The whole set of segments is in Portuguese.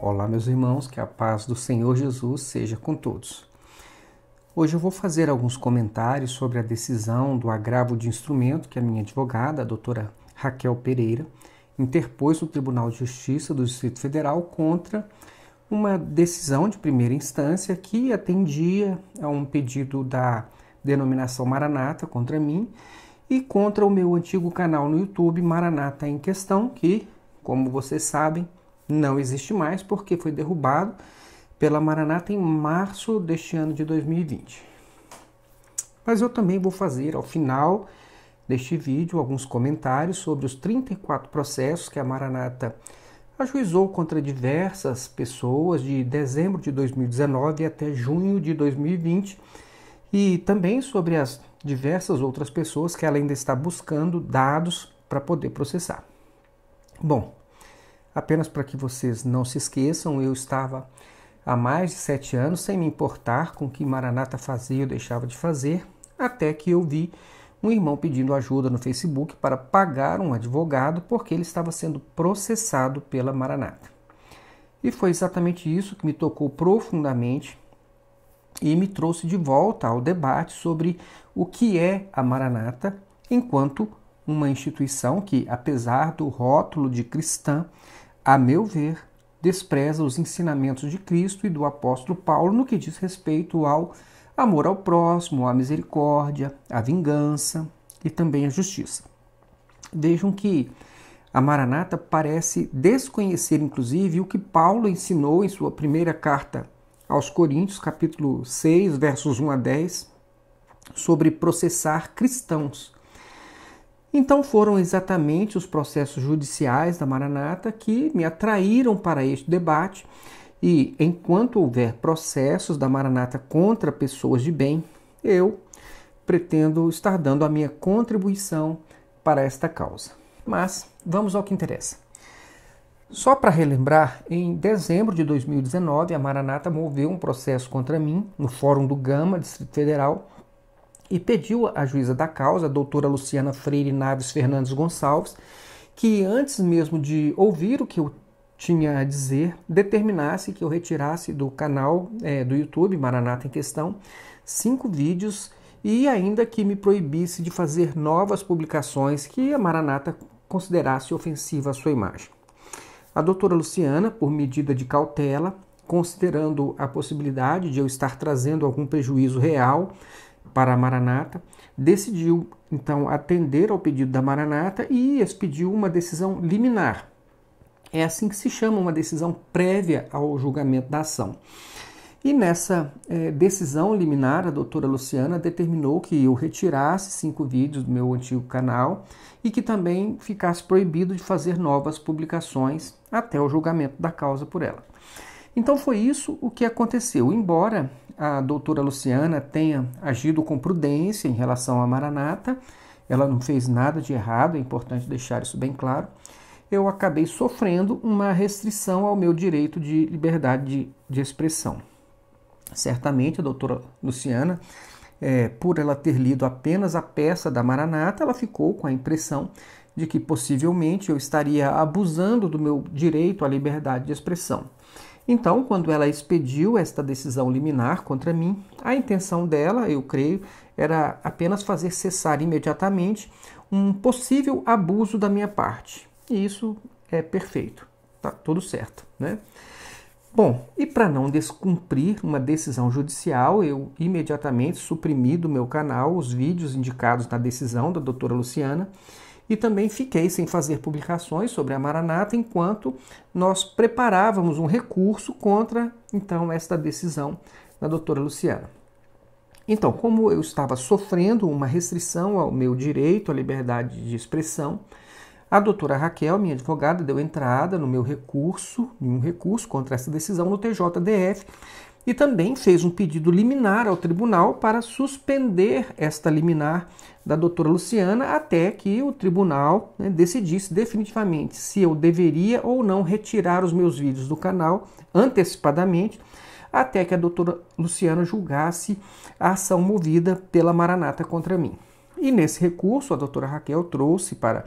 Olá, meus irmãos, que a paz do Senhor Jesus seja com todos. Hoje eu vou fazer alguns comentários sobre a decisão do agravo de instrumento que a minha advogada, a doutora Raquel Pereira, interpôs no Tribunal de Justiça do Distrito Federal contra uma decisão de primeira instância que atendia a um pedido da denominação Maranata contra mim e contra o meu antigo canal no YouTube, Maranata em Questão, que, como vocês sabem, não existe mais porque foi derrubado pela Maranata em março deste ano de 2020. Mas eu também vou fazer, ao final deste vídeo, alguns comentários sobre os 34 processos que a Maranata ajuizou contra diversas pessoas de dezembro de 2019 até junho de 2020 e também sobre as diversas outras pessoas que ela ainda está buscando dados para poder processar. Bom, apenas para que vocês não se esqueçam, eu estava há mais de 7 anos sem me importar com o que Maranata fazia ou deixava de fazer, até que eu vi um irmão pedindo ajuda no Facebook para pagar um advogado porque ele estava sendo processado pela Maranata. E foi exatamente isso que me tocou profundamente e me trouxe de volta ao debate sobre o que é a Maranata enquanto uma instituição que, apesar do rótulo de cristã, a meu ver, despreza os ensinamentos de Cristo e do apóstolo Paulo no que diz respeito ao amor ao próximo, à misericórdia, à vingança e também à justiça. Vejam que a Maranata parece desconhecer, inclusive, o que Paulo ensinou em sua primeira carta aos Coríntios, capítulo 6, versos 1 a 10, sobre processar cristãos. Então foram exatamente os processos judiciais da Maranata que me atraíram para este debate e, enquanto houver processos da Maranata contra pessoas de bem, eu pretendo estar dando a minha contribuição para esta causa. Mas vamos ao que interessa. Só para relembrar, em dezembro de 2019, a Maranata moveu um processo contra mim no Fórum do Gama, Distrito Federal, e pediu à juíza da causa, a doutora Luciana Freire Naves Fernandes Gonçalves, que antes mesmo de ouvir o que eu tinha a dizer, determinasse que eu retirasse do canal do YouTube, Maranata em Questão, 5 vídeos e ainda que me proibisse de fazer novas publicações que a Maranata considerasse ofensiva à sua imagem. A doutora Luciana, por medida de cautela, considerando a possibilidade de eu estar trazendo algum prejuízo real para a Maranata, decidiu então atender ao pedido da Maranata e expediu uma decisão liminar. É assim que se chama, uma decisão prévia ao julgamento da ação. E nessa decisão liminar, a doutora Luciana determinou que eu retirasse 5 vídeos do meu antigo canal e que também ficasse proibido de fazer novas publicações até o julgamento da causa por ela. Então foi isso o que aconteceu. Embora a doutora Luciana tenha agido com prudência em relação à Maranata, ela não fez nada de errado, é importante deixar isso bem claro, eu acabei sofrendo uma restrição ao meu direito de liberdade de expressão. Certamente a doutora Luciana, por ela ter lido apenas a peça da Maranata, ela ficou com a impressão de que possivelmente eu estaria abusando do meu direito à liberdade de expressão. Então, quando ela expediu esta decisão liminar contra mim, a intenção dela, eu creio, era apenas fazer cessar imediatamente um possível abuso da minha parte. E isso é perfeito, tá tudo certo, né? Bom, e para não descumprir uma decisão judicial, eu imediatamente suprimi do meu canal os vídeos indicados na decisão da doutora Luciana e também fiquei sem fazer publicações sobre a Maranata enquanto nós preparávamos um recurso contra, então, esta decisão da doutora Luciana. Então, como eu estava sofrendo uma restrição ao meu direito à liberdade de expressão, a doutora Raquel, minha advogada, deu entrada no meu recurso, em um recurso contra essa decisão no TJDF e também fez um pedido liminar ao tribunal para suspender esta liminar da doutora Luciana até que o tribunal decidisse definitivamente se eu deveria ou não retirar os meus vídeos do canal antecipadamente, até que a doutora Luciana julgasse a ação movida pela Maranata contra mim. E nesse recurso, a doutora Raquel trouxe para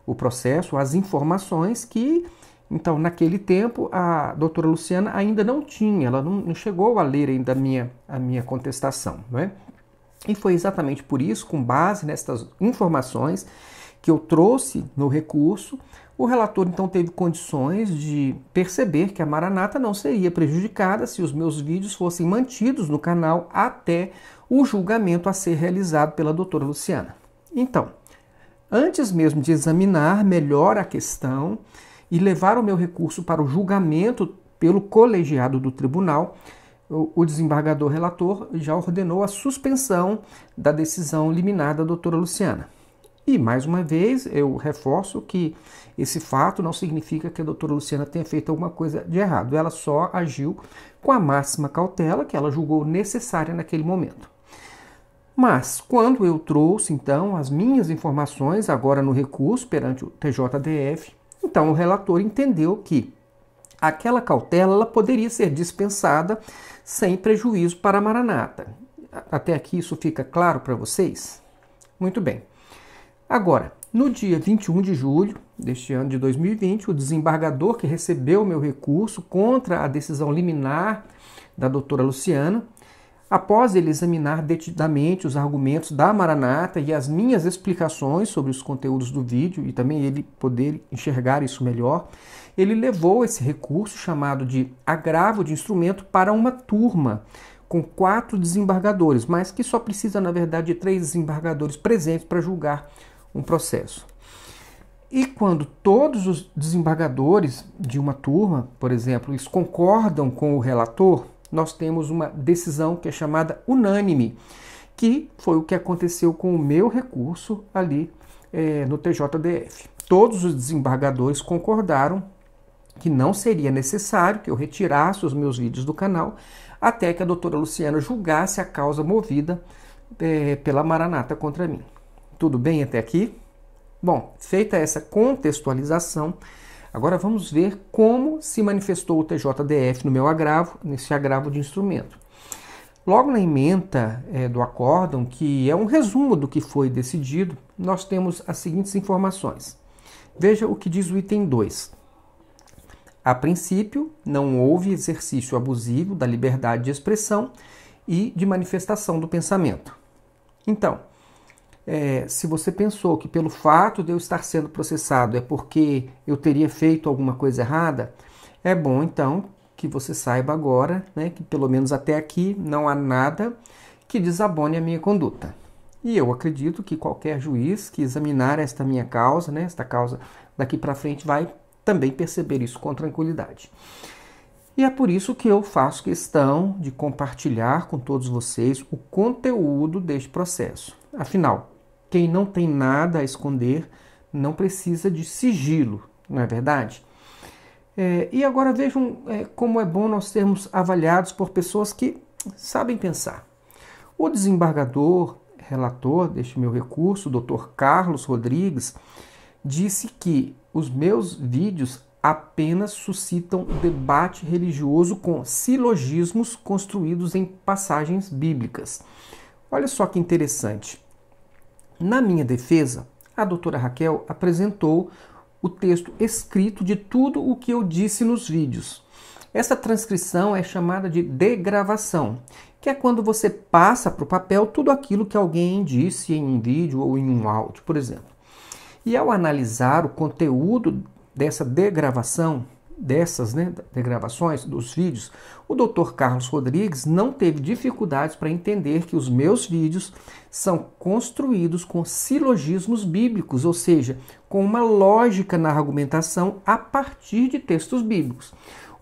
o processo as informações que Então, naquele tempo, a doutora Luciana ainda não tinha, ela não chegou a ler ainda a minha contestação, não é? E foi exatamente por isso, com base nestas informações que eu trouxe no recurso, o relator então teve condições de perceber que a Maranata não seria prejudicada se os meus vídeos fossem mantidos no canal até o julgamento a ser realizado pela doutora Luciana. Então, antes mesmo de examinar melhor a questão e levar o meu recurso para o julgamento pelo colegiado do tribunal, o desembargador relator já ordenou a suspensão da decisão liminar da doutora Luciana. E, mais uma vez, eu reforço que esse fato não significa que a doutora Luciana tenha feito alguma coisa de errado. Ela só agiu com a máxima cautela que ela julgou necessária naquele momento. Mas, quando eu trouxe, então, as minhas informações, agora no recurso perante o TJDF, então o relator entendeu que aquela cautela ela poderia ser dispensada sem prejuízo para a Maranata. Até aqui isso fica claro para vocês? Muito bem. Agora, no dia 21 de julho deste ano de 2020, o desembargador que recebeu o meu recurso contra a decisão liminar da doutora Luciana, após ele examinar detidamente os argumentos da Maranata e as minhas explicações sobre os conteúdos do vídeo e também ele poder enxergar isso melhor, ele levou esse recurso chamado de agravo de instrumento para uma turma com 4 desembargadores, mas que só precisa, na verdade, de 3 desembargadores presentes para julgar um processo. E quando todos os desembargadores de uma turma, por exemplo, eles concordam com o relator, nós temos uma decisão que é chamada unânime, que foi o que aconteceu com o meu recurso ali no TJDF. Todos os desembargadores concordaram que não seria necessário que eu retirasse os meus vídeos do canal até que a doutora Luciana julgasse a causa movida pela Maranata contra mim. Tudo bem até aqui? Bom, feita essa contextualização, agora vamos ver como se manifestou o TJDF no meu agravo, nesse agravo de instrumento. Logo na ementa do acórdão, que é um resumo do que foi decidido, nós temos as seguintes informações. Veja o que diz o item 2. A princípio, não houve exercício abusivo da liberdade de expressão e de manifestação do pensamento. Então, se você pensou que pelo fato de eu estar sendo processado é porque eu teria feito alguma coisa errada, é bom então que você saiba agora, né, que pelo menos até aqui não há nada que desabone a minha conduta. E eu acredito que qualquer juiz que examinar esta minha causa, né, esta causa daqui para frente, vai também perceber isso com tranquilidade. E é por isso que eu faço questão de compartilhar com todos vocês o conteúdo deste processo. Afinal, quem não tem nada a esconder não precisa de sigilo, não é verdade? E agora vejam como é bom nós sermos avaliados por pessoas que sabem pensar. O desembargador, relator deste meu recurso, o Dr. Carlos Rodrigues, disse que os meus vídeos apenas suscitam debate religioso com silogismos construídos em passagens bíblicas. Olha só que interessante. Na minha defesa, a doutora Raquel apresentou o texto escrito de tudo o que eu disse nos vídeos. Essa transcrição é chamada de degravação, que é quando você passa para o papel tudo aquilo que alguém disse em um vídeo ou em um áudio, por exemplo. E ao analisar o conteúdo dessa degravação, degravações dos vídeos, o Dr. Carlos Rodrigues não teve dificuldades para entender que os meus vídeos são construídos com silogismos bíblicos, ou seja, com uma lógica na argumentação a partir de textos bíblicos.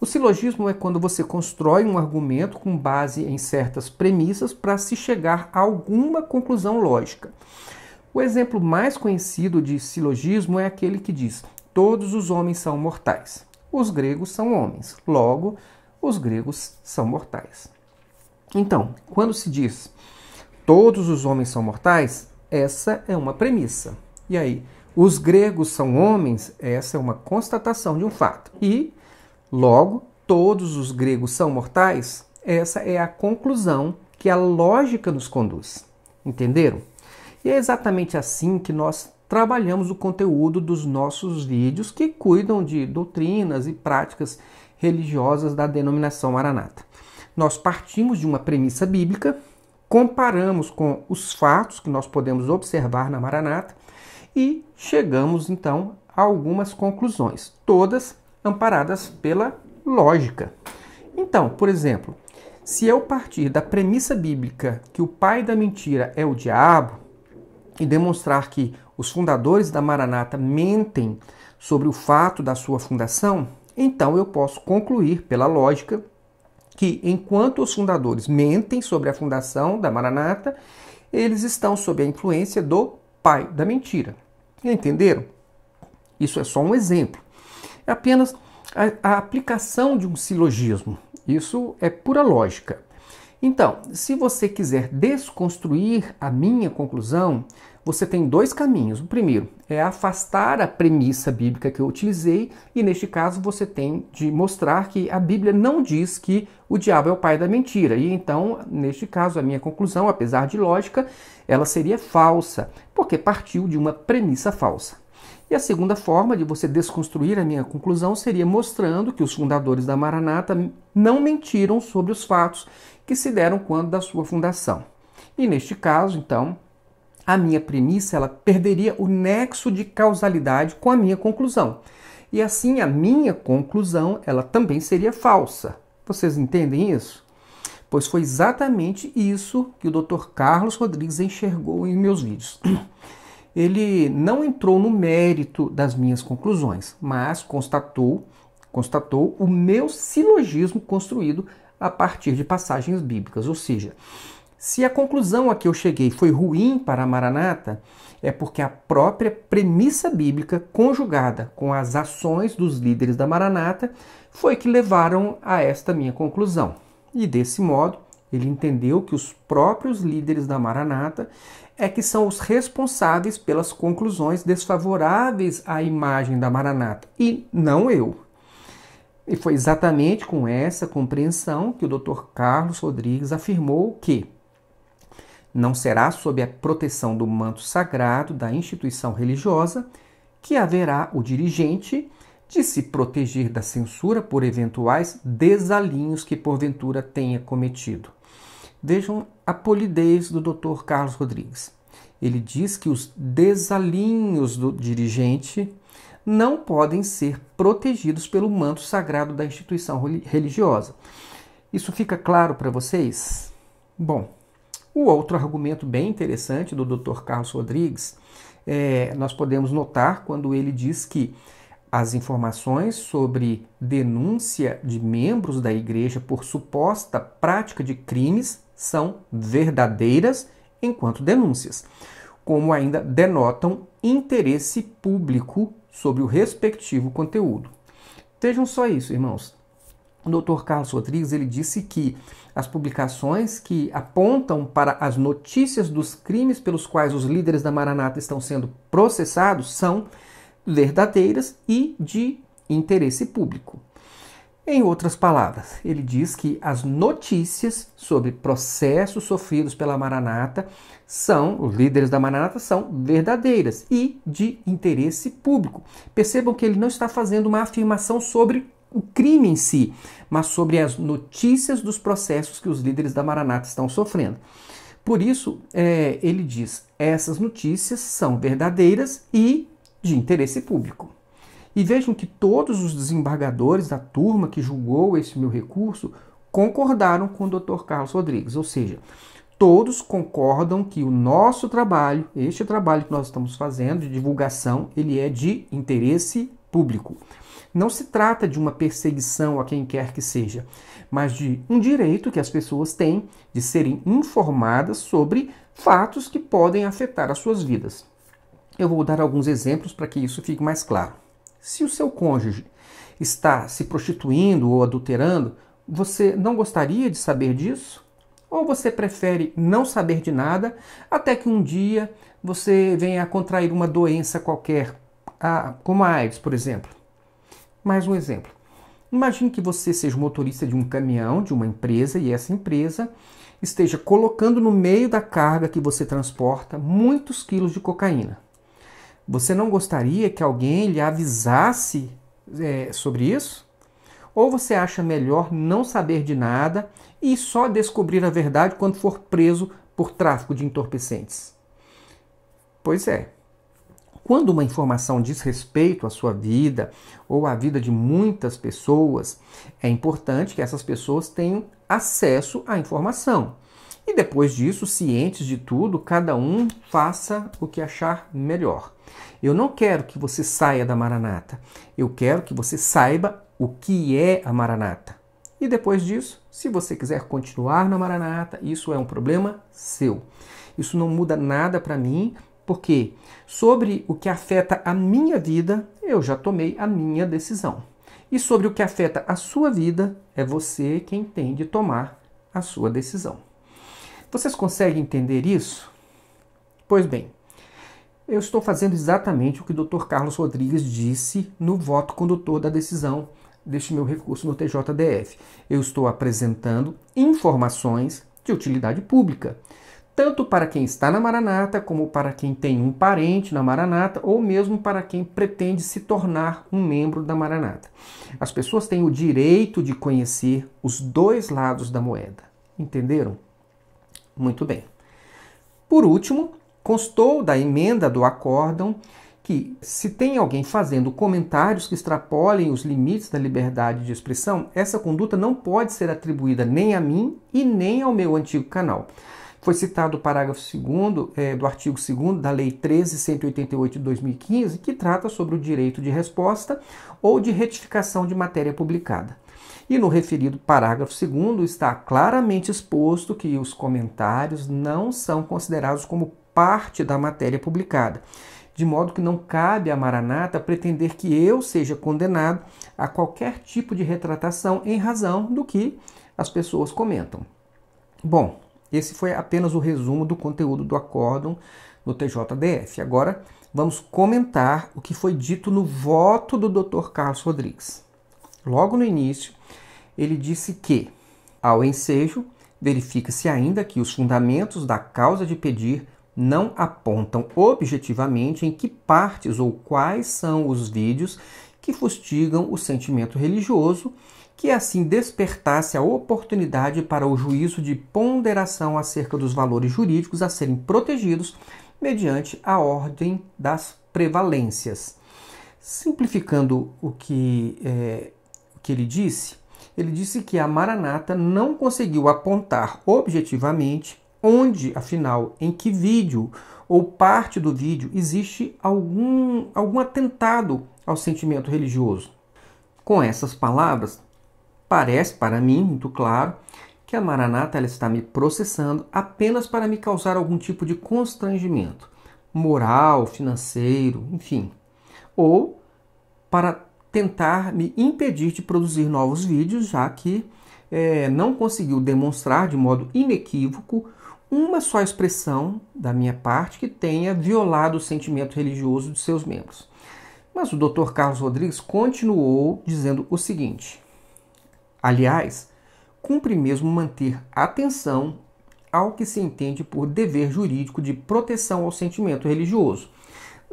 O silogismo é quando você constrói um argumento com base em certas premissas para se chegar a alguma conclusão lógica. O exemplo mais conhecido de silogismo é aquele que diz: todos os homens são mortais. Os gregos são homens, logo, os gregos são mortais. Então, quando se diz todos os homens são mortais, essa é uma premissa. E aí, os gregos são homens, essa é uma constatação de um fato. E, logo, todos os gregos são mortais, essa é a conclusão que a lógica nos conduz. Entenderam? E é exatamente assim que nós trabalhamos o conteúdo dos nossos vídeos que cuidam de doutrinas e práticas religiosas da denominação Maranata. Nós partimos de uma premissa bíblica, comparamos com os fatos que nós podemos observar na Maranata e chegamos então a algumas conclusões, todas amparadas pela lógica. Então, por exemplo, se eu partir da premissa bíblica que o pai da mentira é o diabo e demonstrar que os fundadores da Maranata mentem sobre o fato da sua fundação, então eu posso concluir pela lógica que enquanto os fundadores mentem sobre a fundação da Maranata, eles estão sob a influência do pai da mentira. Entenderam? Isso é só um exemplo. É apenas a aplicação de um silogismo. Isso é pura lógica. Então, se você quiser desconstruir a minha conclusão, você tem dois caminhos. O primeiro é afastar a premissa bíblica que eu utilizei e, neste caso, você tem de mostrar que a Bíblia não diz que o diabo é o pai da mentira. E então, neste caso, a minha conclusão, apesar de lógica, ela seria falsa, porque partiu de uma premissa falsa. E a segunda forma de você desconstruir a minha conclusão seria mostrando que os fundadores da Maranata não mentiram sobre os fatos que se deram quando da sua fundação. E neste caso, então, a minha premissa ela perderia o nexo de causalidade com a minha conclusão. E assim a minha conclusão ela também seria falsa. Vocês entendem isso? Pois foi exatamente isso que o Dr. Carlos Rodrigues enxergou em meus vídeos. Ele não entrou no mérito das minhas conclusões, mas constatou o meu silogismo construído a partir de passagens bíblicas. Ou seja, se a conclusão a que eu cheguei foi ruim para a Maranata, é porque a própria premissa bíblica, conjugada com as ações dos líderes da Maranata, foi que levaram a esta minha conclusão. E desse modo, ele entendeu que os próprios líderes da Maranata é que são os responsáveis pelas conclusões desfavoráveis à imagem da Maranata, e não eu. E foi exatamente com essa compreensão que o Dr. Carlos Rodrigues afirmou que não será sob a proteção do manto sagrado da instituição religiosa que haverá o dirigente de se proteger da censura por eventuais desalinhos que porventura tenha cometido. Vejam a polidez do Dr. Carlos Rodrigues. Ele diz que os desalinhos do dirigente não podem ser protegidos pelo manto sagrado da instituição religiosa. Isso fica claro para vocês? Bom, o outro argumento bem interessante do Dr. Carlos Rodrigues, nós podemos notar quando ele diz que as informações sobre denúncia de membros da igreja por suposta prática de crimes são verdadeiras enquanto denúncias, como ainda denotam interesse público sobre o respectivo conteúdo. Vejam só isso, irmãos. O Dr. Carlos Rodrigues ele disse que as publicações que apontam para as notícias dos crimes pelos quais os líderes da Maranata estão sendo processados são verdadeiras e de interesse público. Em outras palavras, ele diz que as notícias sobre processos sofridos pela Maranata os líderes da Maranata são verdadeiras e de interesse público. Percebam que ele não está fazendo uma afirmação sobre o crime em si, mas sobre as notícias dos processos que os líderes da Maranata estão sofrendo. Por isso, ele diz, essas notícias são verdadeiras e de interesse público. E vejam que todos os desembargadores da turma que julgou esse meu recurso concordaram com o Dr. Carlos Rodrigues, ou seja, todos concordam que o nosso trabalho, este trabalho que nós estamos fazendo de divulgação, ele é de interesse público. Não se trata de uma perseguição a quem quer que seja, mas de um direito que as pessoas têm de serem informadas sobre fatos que podem afetar as suas vidas. Eu vou dar alguns exemplos para que isso fique mais claro. Se o seu cônjuge está se prostituindo ou adulterando, você não gostaria de saber disso? Ou você prefere não saber de nada até que um dia você venha a contrair uma doença qualquer, como a AIDS, por exemplo? Mais um exemplo. Imagine que você seja o motorista de um caminhão, de uma empresa, e essa empresa esteja colocando no meio da carga que você transporta muitos quilos de cocaína. Você não gostaria que alguém lhe avisasse sobre isso? Ou você acha melhor não saber de nada e só descobrir a verdade quando for preso por tráfico de entorpecentes? Pois é. Quando uma informação diz respeito à sua vida ou à vida de muitas pessoas, é importante que essas pessoas tenham acesso à informação. E depois disso, cientes de tudo, cada um faça o que achar melhor. Eu não quero que você saia da Maranata. Eu quero que você saiba o que é a Maranata. E depois disso, se você quiser continuar na Maranata, isso é um problema seu. Isso não muda nada para mim, porque sobre o que afeta a minha vida, eu já tomei a minha decisão. E sobre o que afeta a sua vida, é você quem tem de tomar a sua decisão. Vocês conseguem entender isso? Pois bem, eu estou fazendo exatamente o que o Dr. Carlos Rodrigues disse no voto condutor da decisão deste meu recurso no TJDF. Eu estou apresentando informações de utilidade pública, tanto para quem está na Maranata, como para quem tem um parente na Maranata, ou mesmo para quem pretende se tornar um membro da Maranata. As pessoas têm o direito de conhecer os dois lados da moeda. Entenderam? Muito bem. Por último, constou da emenda do acórdão que, se tem alguém fazendo comentários que extrapolem os limites da liberdade de expressão, essa conduta não pode ser atribuída nem a mim e nem ao meu antigo canal. Foi citado o parágrafo 2º do artigo 2º da Lei 13.188 de 2015, que trata sobre o direito de resposta ou de retificação de matéria publicada. E no referido parágrafo 2º está claramente exposto que os comentários não são considerados como parte da matéria publicada, de modo que não cabe à Maranata pretender que eu seja condenado a qualquer tipo de retratação em razão do que as pessoas comentam. Bom, esse foi apenas o resumo do conteúdo do acórdão no TJDF. Agora vamos comentar o que foi dito no voto do Dr. Carlos Rodrigues. Logo no início, ele disse que, ao ensejo, verifica-se ainda que os fundamentos da causa de pedir não apontam objetivamente em que partes ou quais são os vídeos que fustigam o sentimento religioso, que assim despertasse a oportunidade para o juízo de ponderação acerca dos valores jurídicos a serem protegidos mediante a ordem das prevalências. Simplificando o que ele disse que a Maranata não conseguiu apontar objetivamente onde, afinal, em que vídeo ou parte do vídeo existe algum atentado ao sentimento religioso. Com essas palavras, parece para mim muito claro que a Maranata ela está me processando apenas para me causar algum tipo de constrangimento moral, financeiro, enfim, ou para tentar me impedir de produzir novos vídeos, já que não conseguiu demonstrar de modo inequívoco uma só expressão da minha parte que tenha violado o sentimento religioso de seus membros. Mas o Dr. Carlos Rodrigues continuou dizendo o seguinte: aliás, cumpre mesmo manter atenção ao que se entende por dever jurídico de proteção ao sentimento religioso,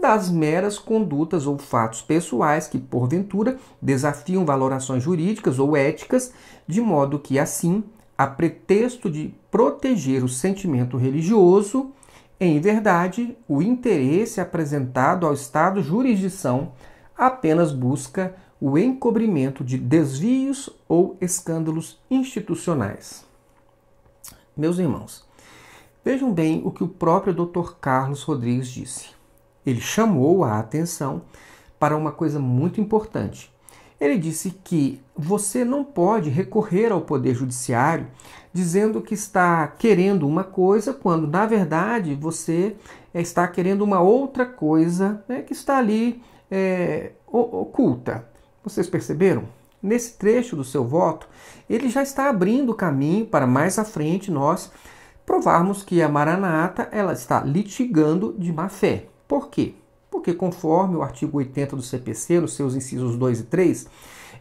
das meras condutas ou fatos pessoais que, porventura, desafiam valorações jurídicas ou éticas, de modo que, assim, a pretexto de proteger o sentimento religioso, em verdade, o interesse apresentado ao Estado jurisdição apenas busca o encobrimento de desvios ou escândalos institucionais. Meus irmãos, vejam bem o que o próprio Dr. Carlos Rodrigues disse. Ele chamou a atenção para uma coisa muito importante. Ele disse que você não pode recorrer ao Poder Judiciário dizendo que está querendo uma coisa, quando, na verdade, você está querendo uma outra coisa, né, que está ali oculta. Vocês perceberam? Nesse trecho do seu voto, ele já está abrindo o caminho para mais à frente nós provarmos que a Maranata ela está litigando de má fé. Por quê? Porque conforme o artigo 80 do CPC, nos seus incisos 2 e 3,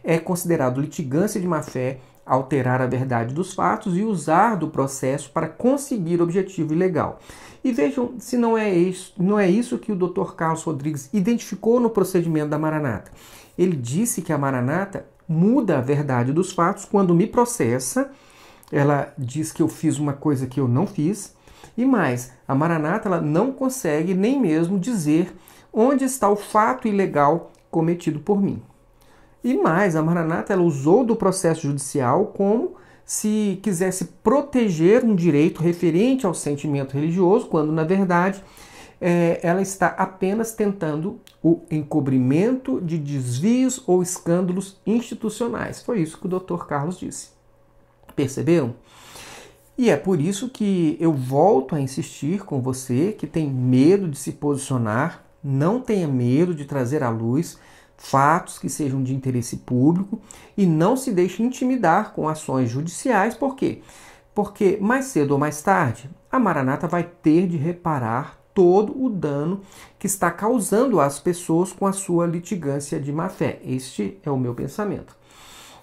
é considerado litigância de má fé alterar a verdade dos fatos e usar do processo para conseguir objetivo ilegal. E vejam se não é isso que o Dr. Carlos Rodrigues identificou no procedimento da Maranata. Ele disse que a Maranata muda a verdade dos fatos quando me processa. Ela diz que eu fiz uma coisa que eu não fiz. E mais, a Maranata ela não consegue nem mesmo dizer onde está o fato ilegal cometido por mim. E mais, a Maranata ela usou do processo judicial como se quisesse proteger um direito referente ao sentimento religioso, quando, na verdade, ela está apenas tentando o encobrimento de desvios ou escândalos institucionais. Foi isso que o Dr. Carlos disse. Perceberam? E é por isso que eu volto a insistir com você que tem medo de se posicionar, não tenha medo de trazer à luz fatos que sejam de interesse público e não se deixe intimidar com ações judiciais. Por quê? Porque mais cedo ou mais tarde, a Maranata vai ter de reparar todo o dano que está causando às pessoas com a sua litigância de má-fé. Este é o meu pensamento.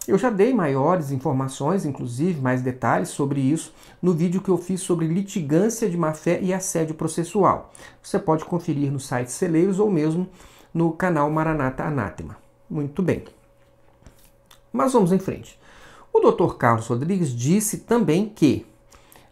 Eu já dei maiores informações, inclusive mais detalhes sobre isso, no vídeo que eu fiz sobre litigância de má-fé e assédio processual. Você pode conferir no site Celeiros ou mesmo no canal Maranata Anátema. Muito bem. Mas vamos em frente. O Dr. Carlos Rodrigues disse também que,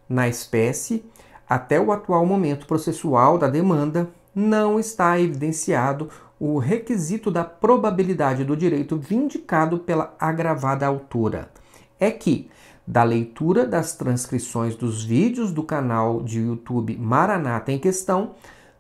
na espécie, até o atual momento processual da demanda, não está evidenciado o requisito da probabilidade do direito vindicado pela agravada autora. É que, da leitura das transcrições dos vídeos do canal de YouTube Maranata em questão,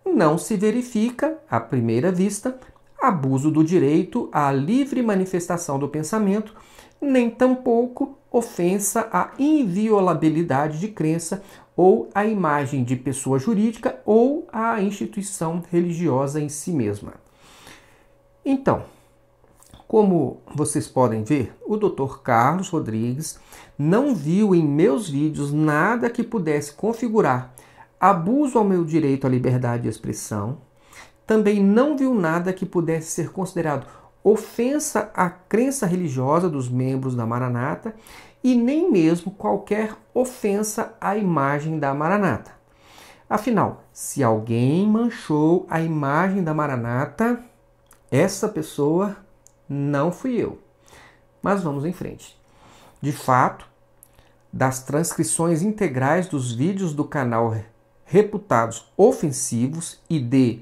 não se verifica, à primeira vista, abuso do direito à livre manifestação do pensamento, nem tampouco ofensa à inviolabilidade de crença ou à imagem de pessoa jurídica ou à instituição religiosa em si mesma. Então, como vocês podem ver, o Dr. Carlos Rodrigues não viu em meus vídeos nada que pudesse configurar abuso ao meu direito à liberdade de expressão, também não viu nada que pudesse ser considerado ofensa à crença religiosa dos membros da Maranata e nem mesmo qualquer ofensa à imagem da Maranata. Afinal, se alguém manchou a imagem da Maranata, essa pessoa não fui eu. Mas vamos em frente. De fato, das transcrições integrais dos vídeos do canal reputados ofensivos e de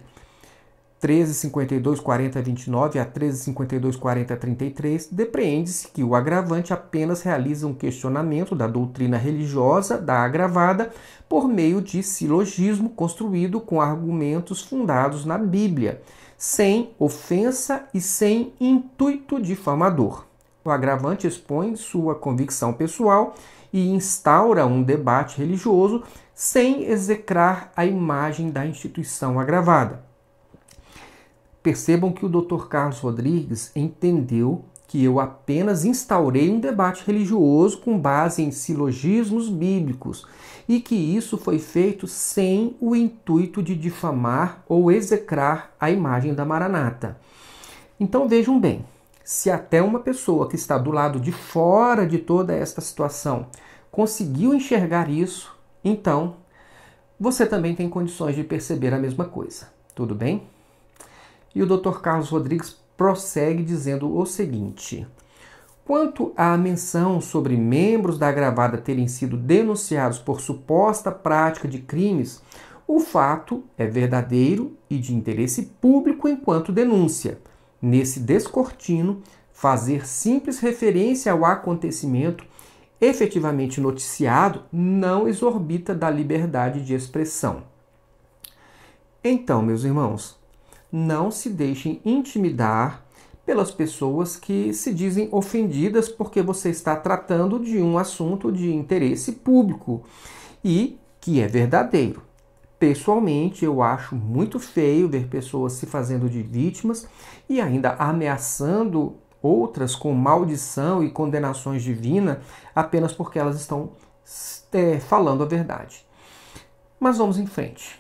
1352-40-29 a 1352-40-33, depreende-se que o agravante apenas realiza um questionamento da doutrina religiosa da agravada por meio de silogismo construído com argumentos fundados na Bíblia, sem ofensa e sem intuito difamador. O agravante expõe sua convicção pessoal e instaura um debate religioso sem execrar a imagem da instituição agravada. Percebam que o Dr. Carlos Rodrigues entendeu que eu apenas instaurei um debate religioso com base em silogismos bíblicos e que isso foi feito sem o intuito de difamar ou execrar a imagem da Maranata. Então vejam bem, se até uma pessoa que está do lado de fora de toda esta situação conseguiu enxergar isso, então você também tem condições de perceber a mesma coisa. Tudo bem? E o Dr. Carlos Rodrigues prossegue dizendo o seguinte: quanto à menção sobre membros da agravada terem sido denunciados por suposta prática de crimes, o fato é verdadeiro e de interesse público enquanto denúncia. Nesse descortino, fazer simples referência ao acontecimento efetivamente noticiado não exorbita da liberdade de expressão. Então, meus irmãos, não se deixem intimidar pelas pessoas que se dizem ofendidas porque você está tratando de um assunto de interesse público e que é verdadeiro. Pessoalmente, eu acho muito feio ver pessoas se fazendo de vítimas e ainda ameaçando outras com maldição e condenações divinas apenas porque elas estão falando a verdade. Mas vamos em frente.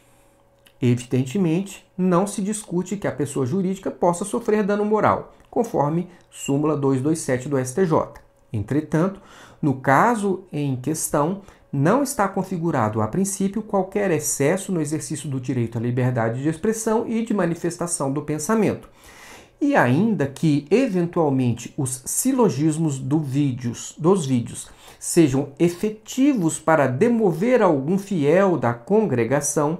Evidentemente, não se discute que a pessoa jurídica possa sofrer dano moral, conforme súmula 227 do STJ. Entretanto, No caso em questão, não está configurado a princípio qualquer excesso no exercício do direito à liberdade de expressão e de manifestação do pensamento. E ainda que, eventualmente, os silogismos dos vídeos sejam efetivos para demover algum fiel da congregação,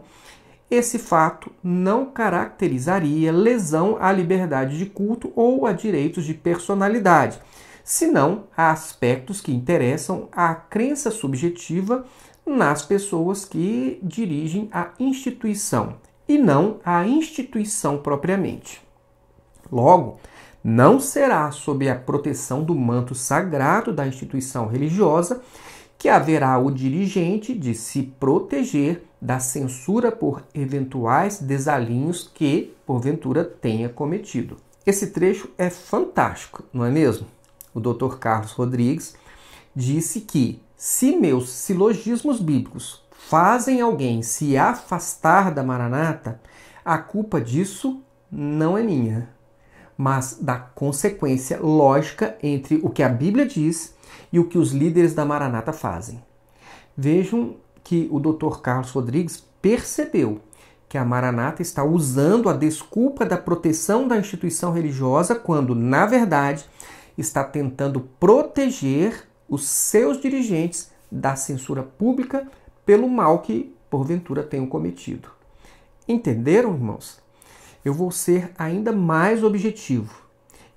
esse fato não caracterizaria lesão à liberdade de culto ou a direitos de personalidade, senão a aspectos que interessam à crença subjetiva nas pessoas que dirigem a instituição, e não a instituição propriamente. Logo, não será sob a proteção do manto sagrado da instituição religiosa que haverá o dirigente de se proteger da censura por eventuais desalinhos que, porventura, tenha cometido. Esse trecho é fantástico, não é mesmo? O Dr. Carlos Rodrigues disse que, se meus silogismos bíblicos fazem alguém se afastar da Maranata, a culpa disso não é minha, mas da consequência lógica entre o que a Bíblia diz e o que os líderes da Maranata fazem. Vejam que o Dr. Carlos Rodrigues percebeu que a Maranata está usando a desculpa da proteção da instituição religiosa quando, na verdade, está tentando proteger os seus dirigentes da censura pública pelo mal que, porventura, tenham cometido. Entenderam, irmãos? Eu vou ser ainda mais objetivo.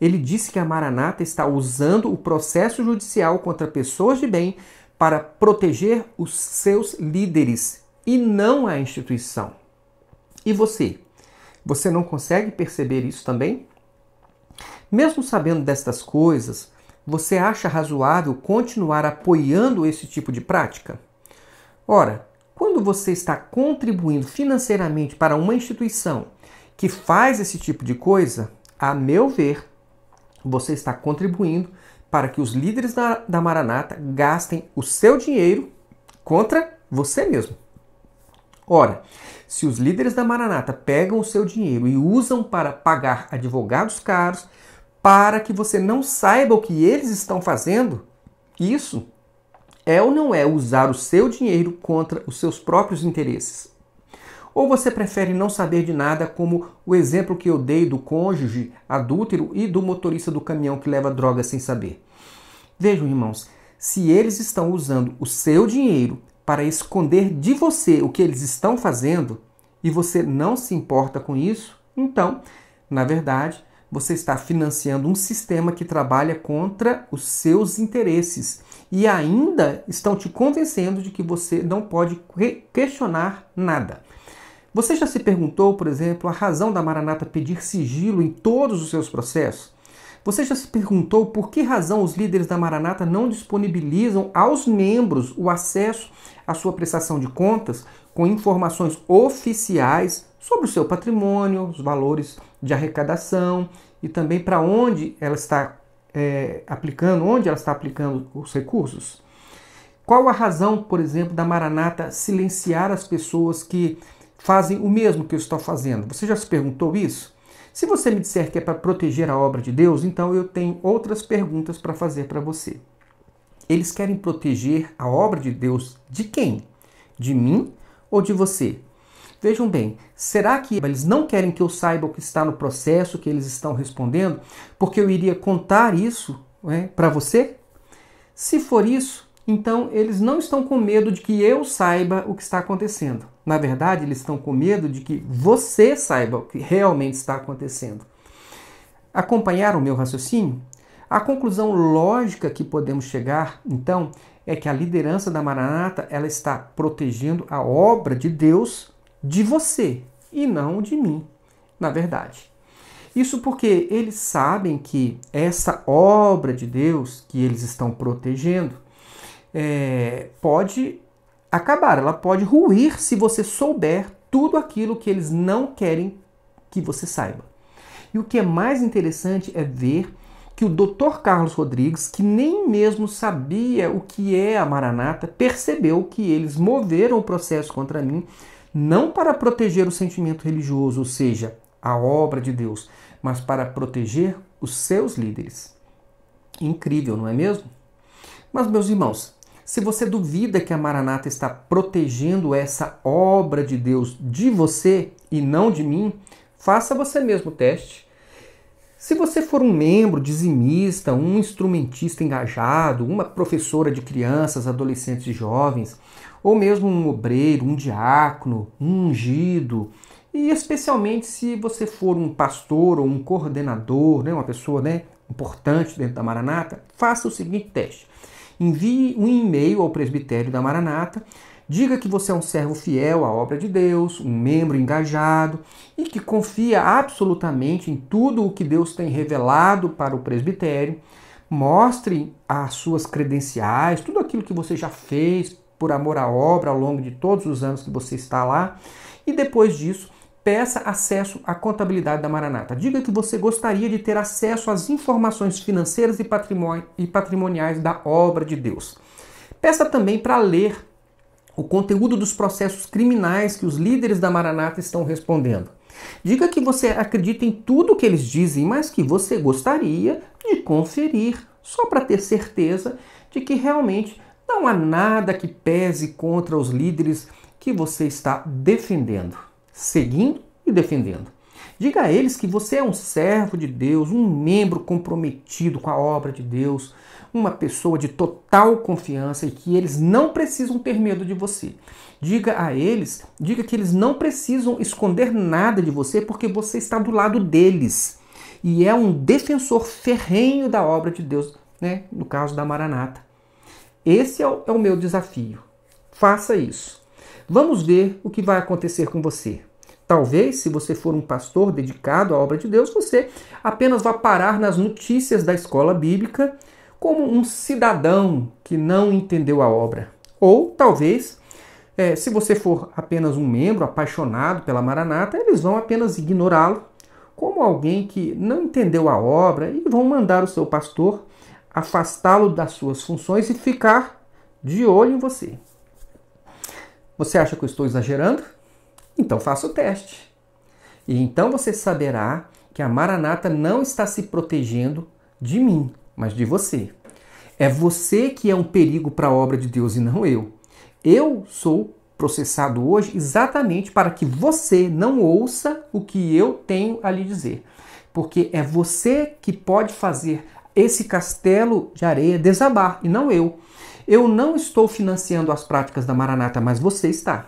Ele disse que a Maranata está usando o processo judicial contra pessoas de bem para proteger os seus líderes e não a instituição. E você? Você não consegue perceber isso também? Mesmo sabendo destas coisas, você acha razoável continuar apoiando esse tipo de prática? Ora, quando você está contribuindo financeiramente para uma instituição que faz esse tipo de coisa, a meu ver, você está contribuindo para que os líderes da Maranata gastem o seu dinheiro contra você mesmo. Ora, se os líderes da Maranata pegam o seu dinheiro e usam para pagar advogados caros para que você não saiba o que eles estão fazendo, isso é ou não é usar o seu dinheiro contra os seus próprios interesses? Ou você prefere não saber de nada, como o exemplo que eu dei do cônjuge adúltero e do motorista do caminhão que leva droga sem saber? Vejam, irmãos, se eles estão usando o seu dinheiro para esconder de você o que eles estão fazendo e você não se importa com isso, então, na verdade, você está financiando um sistema que trabalha contra os seus interesses e ainda estão te convencendo de que você não pode questionar nada. Você já se perguntou, por exemplo, a razão da Maranata pedir sigilo em todos os seus processos? Você já se perguntou por que razão os líderes da Maranata não disponibilizam aos membros o acesso à sua prestação de contas com informações oficiais sobre o seu patrimônio, os valores de arrecadação e também para onde ela está aplicando os recursos? Qual a razão, por exemplo, da Maranata silenciar as pessoas que fazem o mesmo que eu estou fazendo? Você já se perguntou isso? Se você me disser que é para proteger a obra de Deus, então eu tenho outras perguntas para fazer para você. Eles querem proteger a obra de Deus de quem? De mim ou de você? Vejam bem, será que eles não querem que eu saiba o que está no processo que eles estão respondendo, porque eu iria contar isso para você? Se for isso, então eles não estão com medo de que eu saiba o que está acontecendo. Na verdade, eles estão com medo de que você saiba o que realmente está acontecendo. Acompanharam o meu raciocínio? A conclusão lógica que podemos chegar, então, é que a liderança da Maranata ela está protegendo a obra de Deus de você e não de mim, na verdade. Isso porque eles sabem que essa obra de Deus que eles estão protegendo pode acabar, ela pode ruir se você souber tudo aquilo que eles não querem que você saiba. E o que é mais interessante é ver que o Dr. Carlos Rodrigues, que nem mesmo sabia o que é a Maranata, percebeu que eles moveram o processo contra mim não para proteger o sentimento religioso, ou seja, a obra de Deus, mas para proteger os seus líderes. Incrível, não é mesmo? Mas, meus irmãos, se você duvida que a Maranata está protegendo essa obra de Deus de você e não de mim, faça você mesmo o teste. Se você for um membro dizimista, um instrumentista engajado, uma professora de crianças, adolescentes e jovens, ou mesmo um obreiro, um diácono, um ungido, e especialmente se você for um pastor ou um coordenador, uma pessoa importante dentro da Maranata, faça o seguinte teste. Envie um e-mail ao presbitério da Maranata, diga que você é um servo fiel à obra de Deus, um membro engajado e que confia absolutamente em tudo o que Deus tem revelado para o presbitério. Mostre as suas credenciais, tudo aquilo que você já fez por amor à obra ao longo de todos os anos que você está lá. E depois disso, peça acesso à contabilidade da Maranata. Diga que você gostaria de ter acesso às informações financeiras e patrimoniais da obra de Deus. Peça também para ler o conteúdo dos processos criminais que os líderes da Maranata estão respondendo. Diga que você acredita em tudo o que eles dizem, mas que você gostaria de conferir, só para ter certeza de que realmente não há nada que pese contra os líderes que você está defendendo, seguindo e defendendo. Diga a eles que você é um servo de Deus, um membro comprometido com a obra de Deus, uma pessoa de total confiança e que eles não precisam ter medo de você. Diga que eles não precisam esconder nada de você porque você está do lado deles e é um defensor ferrenho da obra de Deus, no caso da Maranata. Esse é o meu desafio. Faça isso. Vamos ver o que vai acontecer com você. Talvez, se você for um pastor dedicado à obra de Deus, você apenas vá parar nas notícias da escola bíblica como um cidadão que não entendeu a obra. Ou, talvez, se você for apenas um membro apaixonado pela Maranata, eles vão apenas ignorá-lo como alguém que não entendeu a obra e vão mandar o seu pastor afastá-lo das suas funções e ficar de olho em você. Você acha que eu estou exagerando? Então faça o teste. E então você saberá que a Maranata não está se protegendo de mim, mas de você. É você que é um perigo para a obra de Deus e não eu. Eu sou processado hoje exatamente para que você não ouça o que eu tenho a lhe dizer. Porque é você que pode fazer esse castelo de areia desabar e não eu. Eu não estou financiando as práticas da Maranata, mas você está.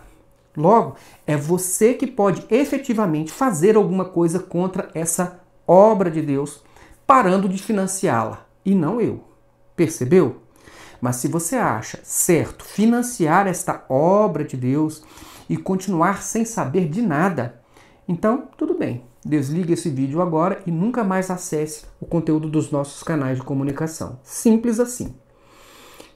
Logo, é você que pode efetivamente fazer alguma coisa contra essa obra de Deus, parando de financiá-la, e não eu. Percebeu? Mas se você acha certo financiar esta obra de Deus e continuar sem saber de nada, então tudo bem. Desligue esse vídeo agora e nunca mais acesse o conteúdo dos nossos canais de comunicação. Simples assim.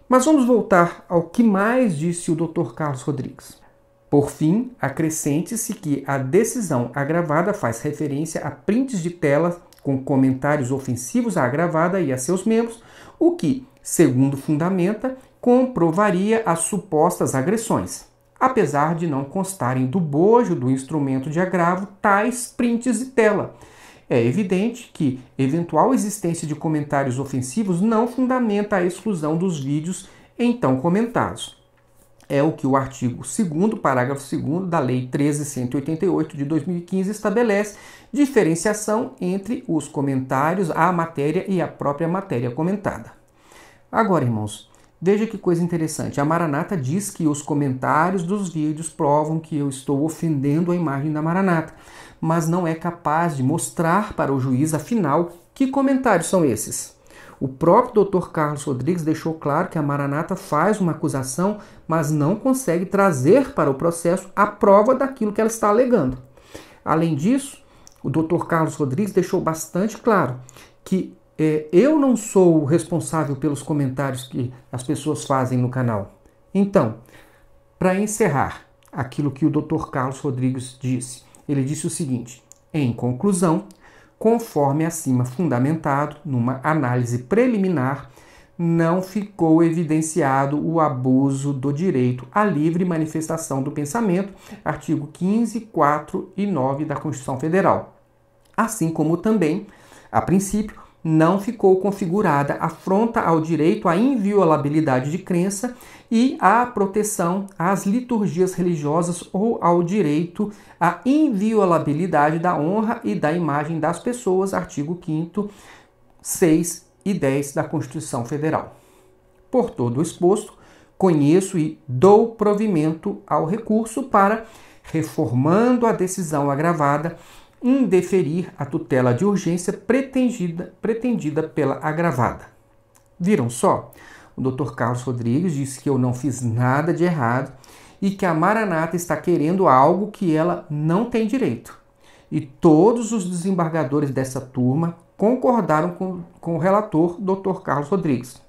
Mas vamos voltar ao que mais disse o Dr. Carlos Rodrigues. Por fim, acrescente-se que a decisão agravada faz referência a prints de tela com comentários ofensivos à agravada e a seus membros, o que, segundo fundamenta, comprovaria as supostas agressões, apesar de não constarem do bojo do instrumento de agravo tais prints de tela. É evidente que eventual existência de comentários ofensivos não fundamenta a exclusão dos vídeos então comentados. É o que o artigo 2º, parágrafo 2º da Lei 13.188 de 2015 estabelece, diferenciação entre os comentários à matéria e a própria matéria comentada. Agora, irmãos, veja que coisa interessante. A Maranata diz que os comentários dos vídeos provam que eu estou ofendendo a imagem da Maranata, mas não é capaz de mostrar para o juiz, afinal, que comentários são esses. O próprio Dr. Carlos Rodrigues deixou claro que a Maranata faz uma acusação, mas não consegue trazer para o processo a prova daquilo que ela está alegando. Além disso, o Dr. Carlos Rodrigues deixou bastante claro que eu não sou o responsável pelos comentários que as pessoas fazem no canal. Então, para encerrar aquilo que o Dr. Carlos Rodrigues disse, ele disse o seguinte: em conclusão, conforme acima fundamentado, numa análise preliminar, não ficou evidenciado o abuso do direito à livre manifestação do pensamento, artigo 15, 4 e 9 da Constituição Federal. Assim como também, a princípio, não ficou configurada afronta ao direito à inviolabilidade de crença e à proteção às liturgias religiosas ou ao direito à inviolabilidade da honra e da imagem das pessoas, artigo 5º, 6 e 10 da Constituição Federal. Por todo o exposto, conheço e dou provimento ao recurso para, reformando a decisão agravada, indeferir a tutela de urgência pretendida pela agravada. Viram só? O Dr. Carlos Rodrigues disse que eu não fiz nada de errado e que a Maranata está querendo algo que ela não tem direito. E todos os desembargadores dessa turma concordaram com o relator, Dr. Carlos Rodrigues.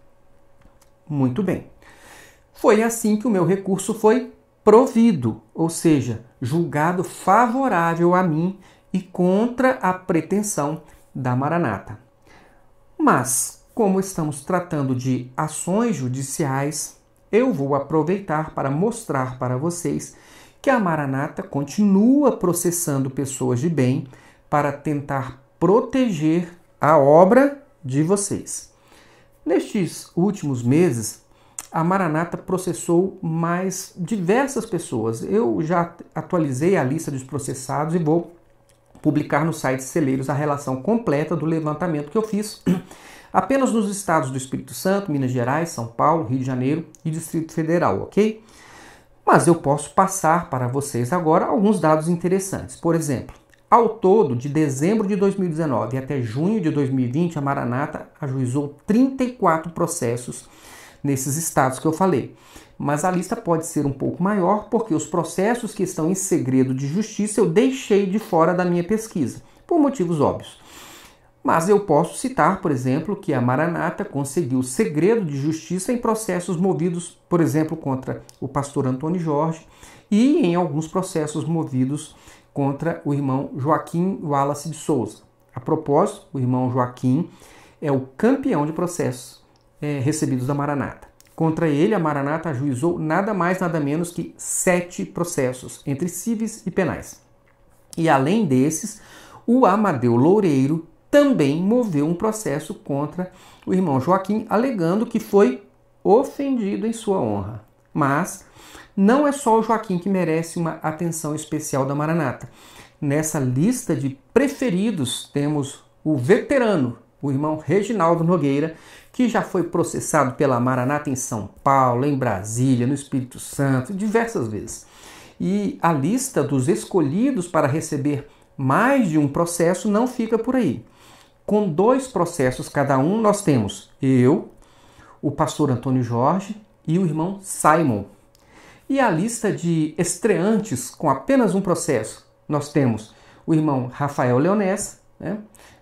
Muito bem. Foi assim que o meu recurso foi provido, ou seja, julgado favorável a mim e contra a pretensão da Maranata. Mas, como estamos tratando de ações judiciais, eu vou aproveitar para mostrar para vocês que a Maranata continua processando pessoas de bem para tentar proteger a obra de vocês. Nestes últimos meses, a Maranata processou mais diversas pessoas. Eu já atualizei a lista dos processados e vou publicar no site Celeiros a relação completa do levantamento que eu fiz apenas nos estados do Espírito Santo, Minas Gerais, São Paulo, Rio de Janeiro e Distrito Federal, ok? Mas eu posso passar para vocês agora alguns dados interessantes. Por exemplo, ao todo, de dezembro de 2019 até junho de 2020, a Maranata ajuizou 34 processos nesses estados que eu falei. Mas a lista pode ser um pouco maior porque os processos que estão em segredo de justiça eu deixei de fora da minha pesquisa, por motivos óbvios. Mas eu posso citar, por exemplo, que a Maranata conseguiu segredo de justiça em processos movidos, por exemplo, contra o pastor Antônio Jorge e em alguns processos movidos contra o irmão Joaquim Wallace de Souza. A propósito, o irmão Joaquim é o campeão de processos recebidos da Maranata. Contra ele, a Maranata ajuizou nada mais, nada menos que 7 processos, entre cíveis e penais. E além desses, o Amadeu Loureiro também moveu um processo contra o irmão Joaquim, alegando que foi ofendido em sua honra. Mas não é só o Joaquim que merece uma atenção especial da Maranata. Nessa lista de preferidos temos o veterano, o irmão Reginaldo Nogueira, que já foi processado pela Maranata em São Paulo, em Brasília, no Espírito Santo, diversas vezes. E a lista dos escolhidos para receber mais de um processo não fica por aí. Com 2 processos cada um, nós temos eu, o pastor Antônio Jorge e o irmão Simon. E a lista de estreantes com apenas um processo, nós temos o irmão Rafael Leonessa,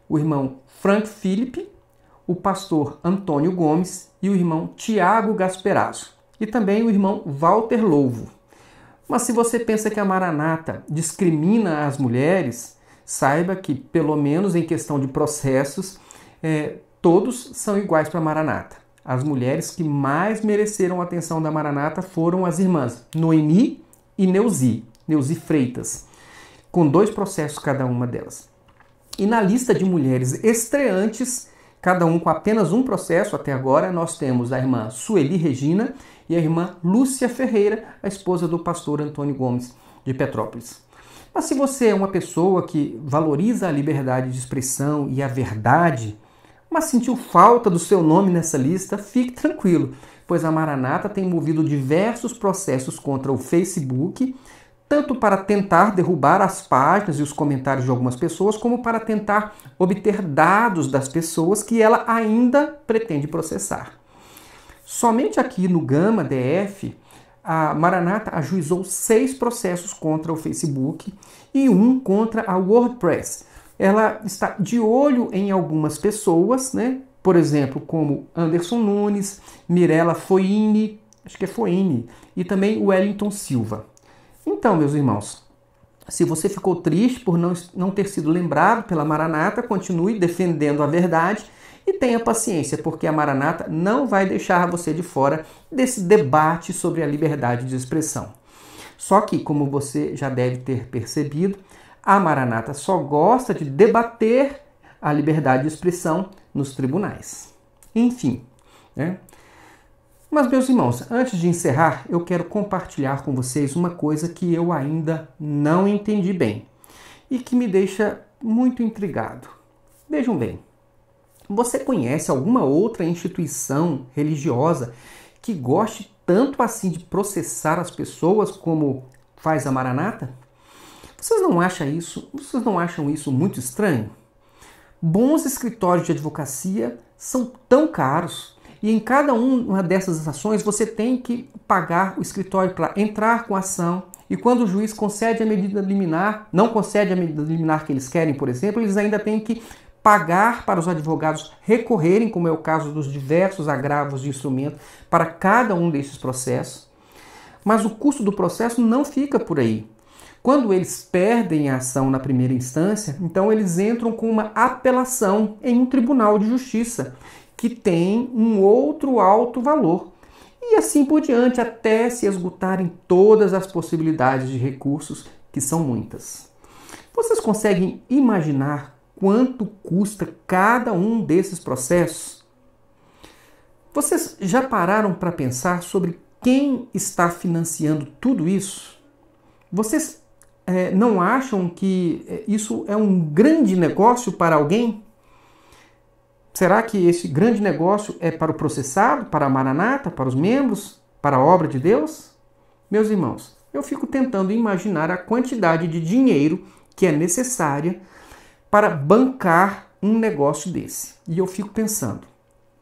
o irmão Frank Felipe, o pastor Antônio Gomes e o irmão Tiago Gasperazzo. E também o irmão Walter Louvo. Mas se você pensa que a Maranata discrimina as mulheres, saiba que, pelo menos em questão de processos, todos são iguais para a Maranata. As mulheres que mais mereceram a atenção da Maranata foram as irmãs Noemi e Neuzi Freitas, com 2 processos cada uma delas. E na lista de mulheres estreantes, cada um com apenas um processo até agora, nós temos a irmã Sueli Regina e a irmã Lúcia Ferreira, a esposa do pastor Antônio Gomes de Petrópolis. Mas se você é uma pessoa que valoriza a liberdade de expressão e a verdade, mas sentiu falta do seu nome nessa lista, fique tranquilo, pois a Maranata tem movido diversos processos contra o Facebook, tanto para tentar derrubar as páginas e os comentários de algumas pessoas, como para tentar obter dados das pessoas que ela ainda pretende processar. Somente aqui no Gama DF, a Maranata ajuizou 6 processos contra o Facebook e 1 contra a WordPress. Ela está de olho em algumas pessoas, por exemplo, como Anderson Nunes, Mirella Foini, e também o Wellington Silva. Então, meus irmãos, se você ficou triste por não ter sido lembrado pela Maranata, continue defendendo a verdade e tenha paciência, porque a Maranata não vai deixar você de fora desse debate sobre a liberdade de expressão. Só que, como você já deve ter percebido, a Maranata só gosta de debater a liberdade de expressão nos tribunais. Enfim, né? Mas, meus irmãos, antes de encerrar, eu quero compartilhar com vocês uma coisa que eu ainda não entendi bem e que me deixa muito intrigado. Vejam bem, você conhece alguma outra instituição religiosa que goste tanto assim de processar as pessoas como faz a Maranata? Vocês não acham isso muito estranho? Bons escritórios de advocacia são tão caros e em cada uma dessas ações você tem que pagar o escritório para entrar com a ação, e quando o juiz concede a medida liminar, não concede a medida liminar que eles querem, por exemplo, eles ainda têm que pagar para os advogados recorrerem, como é o caso dos diversos agravos de instrumento, para cada um desses processos. Mas o custo do processo não fica por aí. Quando eles perdem a ação na primeira instância, então eles entram com uma apelação em um tribunal de justiça, que tem um outro alto valor. E assim por diante, até se esgotarem todas as possibilidades de recursos, que são muitas. Vocês conseguem imaginar quanto custa cada um desses processos? Vocês já pararam para pensar sobre quem está financiando tudo isso? Vocês não acham que isso é um grande negócio para alguém? Será que esse grande negócio é para o processado, para a Maranata, para os membros, para a obra de Deus? Meus irmãos, eu fico tentando imaginar a quantidade de dinheiro que é necessária para bancar um negócio desse. E eu fico pensando,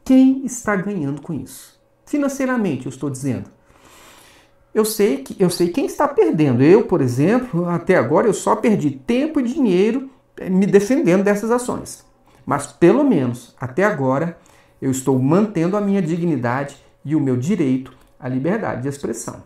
quem está ganhando com isso? Financeiramente, eu estou dizendo. Eu sei quem está perdendo. Eu, por exemplo, até agora eu só perdi tempo e dinheiro me defendendo dessas ações. Mas pelo menos até agora eu estou mantendo a minha dignidade e o meu direito à liberdade de expressão.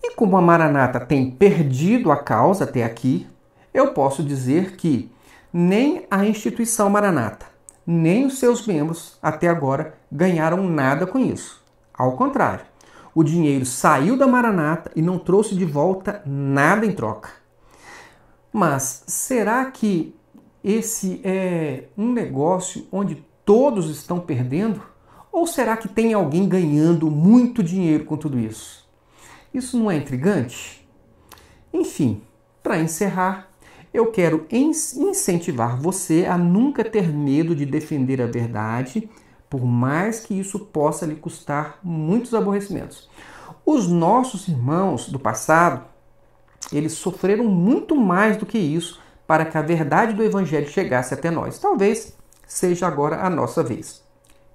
E como a Maranata tem perdido a causa até aqui, eu posso dizer que nem a instituição Maranata, nem os seus membros até agora ganharam nada com isso. Ao contrário, o dinheiro saiu da Maranata e não trouxe de volta nada em troca. Mas será que esse é um negócio onde todos estão perdendo? Ou será que tem alguém ganhando muito dinheiro com tudo isso? Isso não é intrigante? Enfim, para encerrar, eu quero incentivar você a nunca ter medo de defender a verdade, por mais que isso possa lhe custar muitos aborrecimentos. Os nossos irmãos do passado, eles sofreram muito mais do que isso para que a verdade do Evangelho chegasse até nós. Talvez seja agora a nossa vez.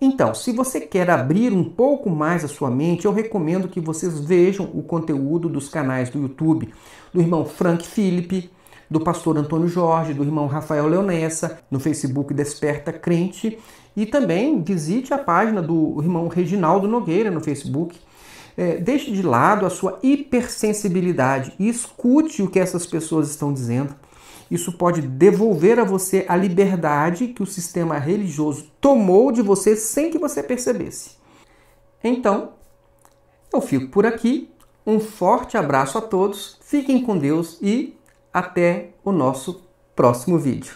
Então, se você quer abrir um pouco mais a sua mente, eu recomendo que vocês vejam o conteúdo dos canais do YouTube do irmão Frank Philip, do pastor Antônio Jorge, do irmão Rafael Leonessa, no Facebook Desperta Crente, e também visite a página do irmão Reginaldo Nogueira no Facebook. Deixe de lado a sua hipersensibilidade e escute o que essas pessoas estão dizendo. Isso pode devolver a você a liberdade que o sistema religioso tomou de você sem que você percebesse. Então, eu fico por aqui. Um forte abraço a todos, fiquem com Deus e até o nosso próximo vídeo.